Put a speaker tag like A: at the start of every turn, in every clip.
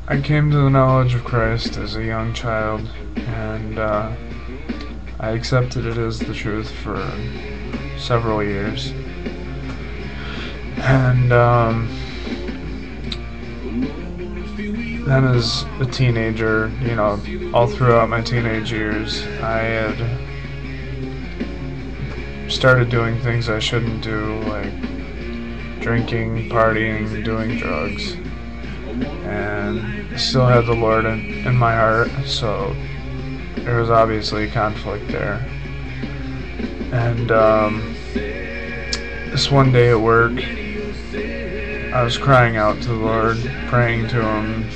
A: I came to the knowledge of Christ as a young child, and I accepted it as the truth for several years. And then as a teenager, all throughout my teenage years, I had started doing things I shouldn't do, like drinking, partying, doing drugs. And I still had the Lord in my heart, so there was obviously conflict there. And this one day at work, I was crying out to the Lord, praying to Him,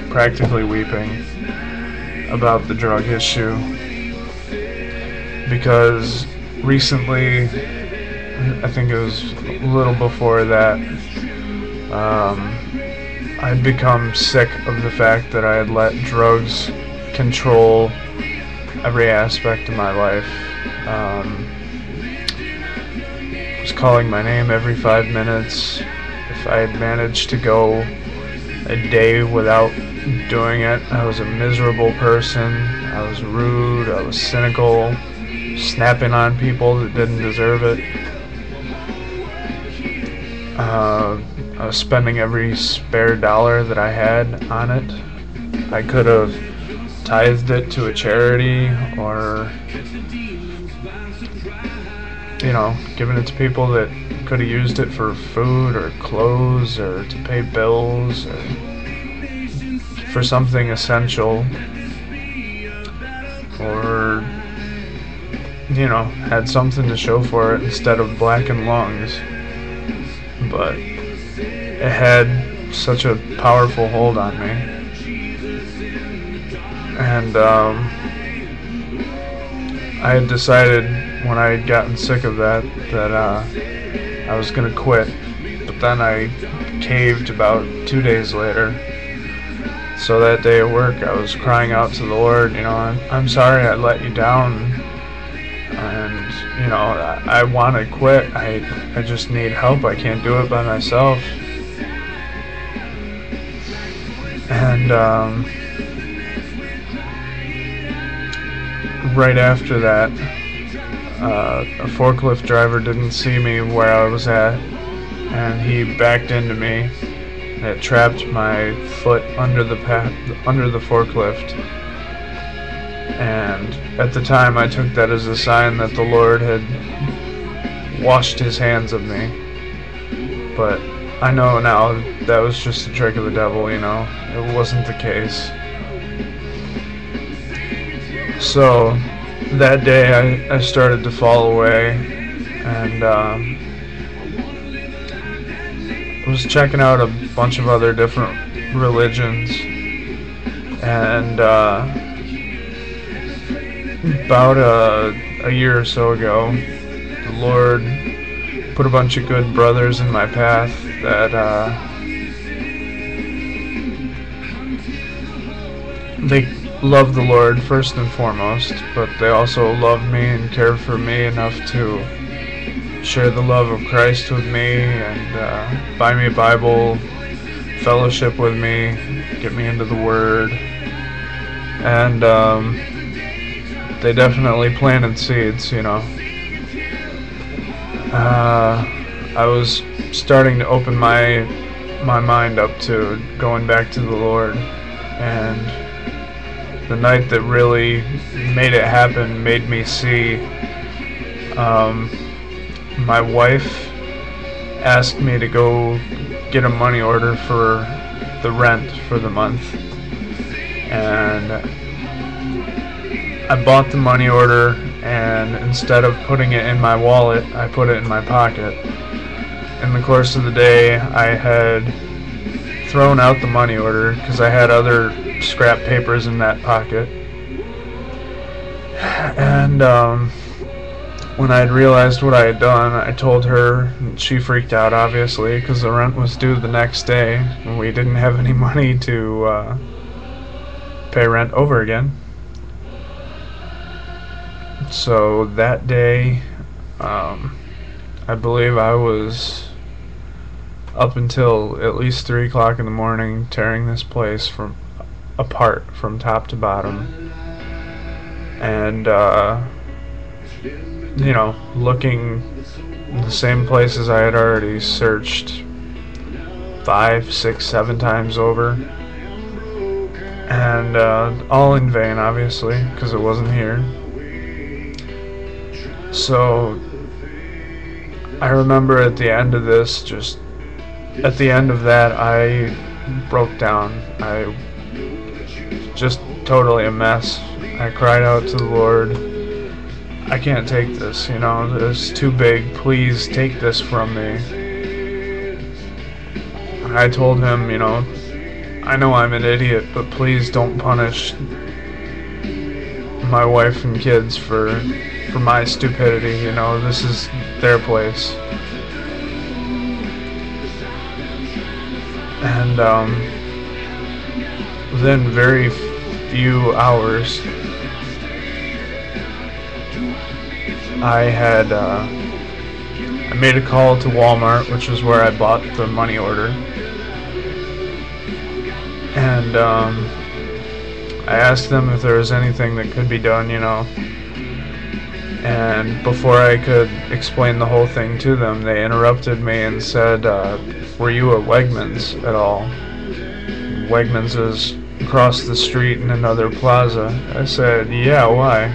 A: practically weeping about the drug issue. Because recently, I think it was a little before that, I'd become sick of the fact that I had let drugs control every aspect of my life. Was calling my name every 5 minutes. If I had managed to go a day without doing it, I was a miserable person. I was rude, I was cynical, snapping on people that didn't deserve it. I was spending every spare dollar that I had on it. I could have tithed it to a charity or, given it to people that could have used it for food or clothes or to pay bills or for something essential, or, had something to show for it instead of blackened lungs. But it had such a powerful hold on me. And I had decided when I had gotten sick of that I was going to quit. But then I caved about 2 days later. So that day at work, I was crying out to the Lord, I'm sorry I let you down. And, I want to quit. I just need help. I can't do it by myself. And right after that, a forklift driver didn't see me where I was at, and he backed into me. It trapped my foot under the forklift. And at the time, I took that as a sign that the Lord had washed His hands of me. But I know now that was just a trick of the devil, It wasn't the case. So that day, I started to fall away, and was checking out a bunch of other different religions, and about a year or so ago, the Lord put a bunch of good brothers in my path that they love the Lord first and foremost, but they also love me and care for me enough to share the love of Christ with me and buy me a Bible, fellowship with me, get me into the Word, and they definitely planted seeds, I was starting to open my mind up to going back to the Lord, and the night that really made it happen made me see. My wife asked me to go get a money order for the rent for the month, and I bought the money order, and instead of putting it in my wallet, I put it in my pocket. In the course of the day, I had thrown out the money order because I had other scrap papers in that pocket. And when I had realized what I had done, I told her, and she freaked out, obviously, because the rent was due the next day, and we didn't have any money to pay rent over again. So that day, I believe I was up until at least 3 o'clock in the morning, tearing this place apart from top to bottom. And, you know, looking in the same places I had already searched 5, 6, 7 times over. And all in vain, obviously, because it wasn't here. So I remember at the end of this, at the end of that, I broke down. I just totally a mess. I cried out to the Lord, I can't take this, you know, it's too big, please take this from me. I told him, you know I'm an idiot, but please don't punish my wife and kids for my stupidity, you know, this is their place. And within very few hours, I made a call to Walmart, which is where I bought the money order. And I asked them if there was anything that could be done, you know. And before I could explain the whole thing to them, they interrupted me and said, were you at Wegmans at all? Wegmans is across the street in another plaza. I said, yeah, why?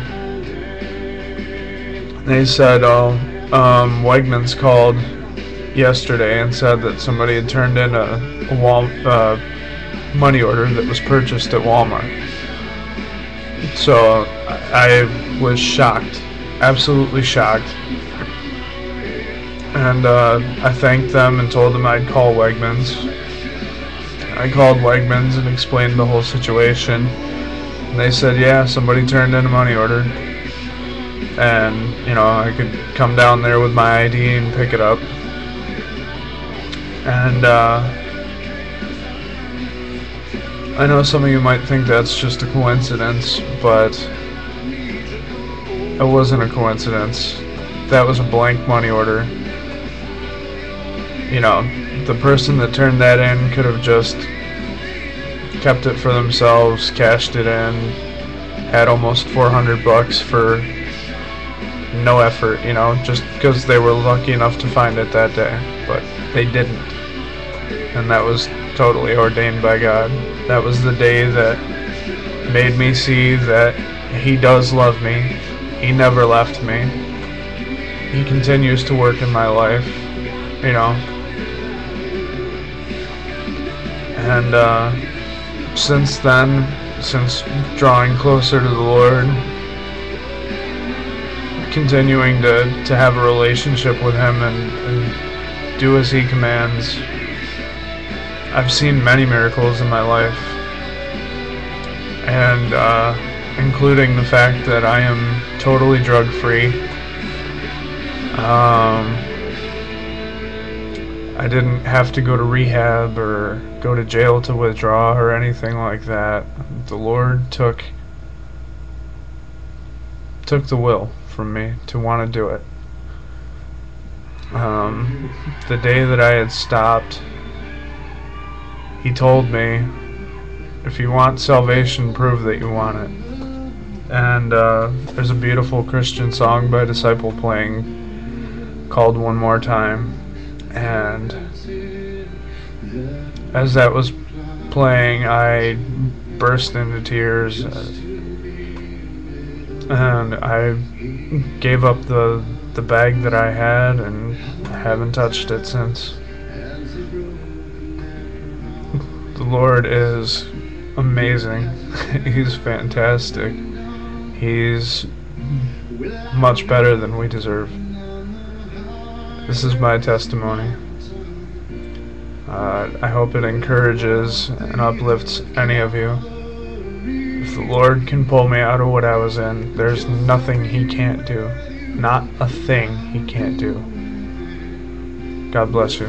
A: They said, oh, Wegmans called yesterday and said that somebody had turned in a money order that was purchased at Walmart. So I was shocked, absolutely shocked. And I thanked them and told them I'd call Wegmans. I called Wegmans and explained the whole situation. And they said, yeah, somebody turned in a money order. And, you know, I could come down there with my ID and pick it up. And I know some of you might think that's just a coincidence, but it wasn't a coincidence. That was a blank money order. You know, the person that turned that in could have just kept it for themselves, cashed it in, had almost $400 for no effort, you know, just because they were lucky enough to find it that day. But they didn't. And that was totally ordained by God. That was the day that made me see that He does love me. He never left me. He continues to work in my life, you know. And since then, since drawing closer to the Lord, continuing to have a relationship with Him and do as He commands, I've seen many miracles in my life, and including the fact that I am totally drug-free. I didn't have to go to rehab or go to jail to withdraw or anything like that. The Lord took the will from me to want to do it. The day that I had stopped, He told me, if you want salvation, prove that you want it. And there's a beautiful Christian song by Disciple playing called One More Time. And as that was playing, I burst into tears. And I gave up the bag that I had and haven't touched it since. The Lord is amazing. He's fantastic. He's much better than we deserve. This is my testimony. I hope it encourages and uplifts any of you. If the Lord can pull me out of what I was in, there's nothing He can't do. Not a thing He can't do. God bless you.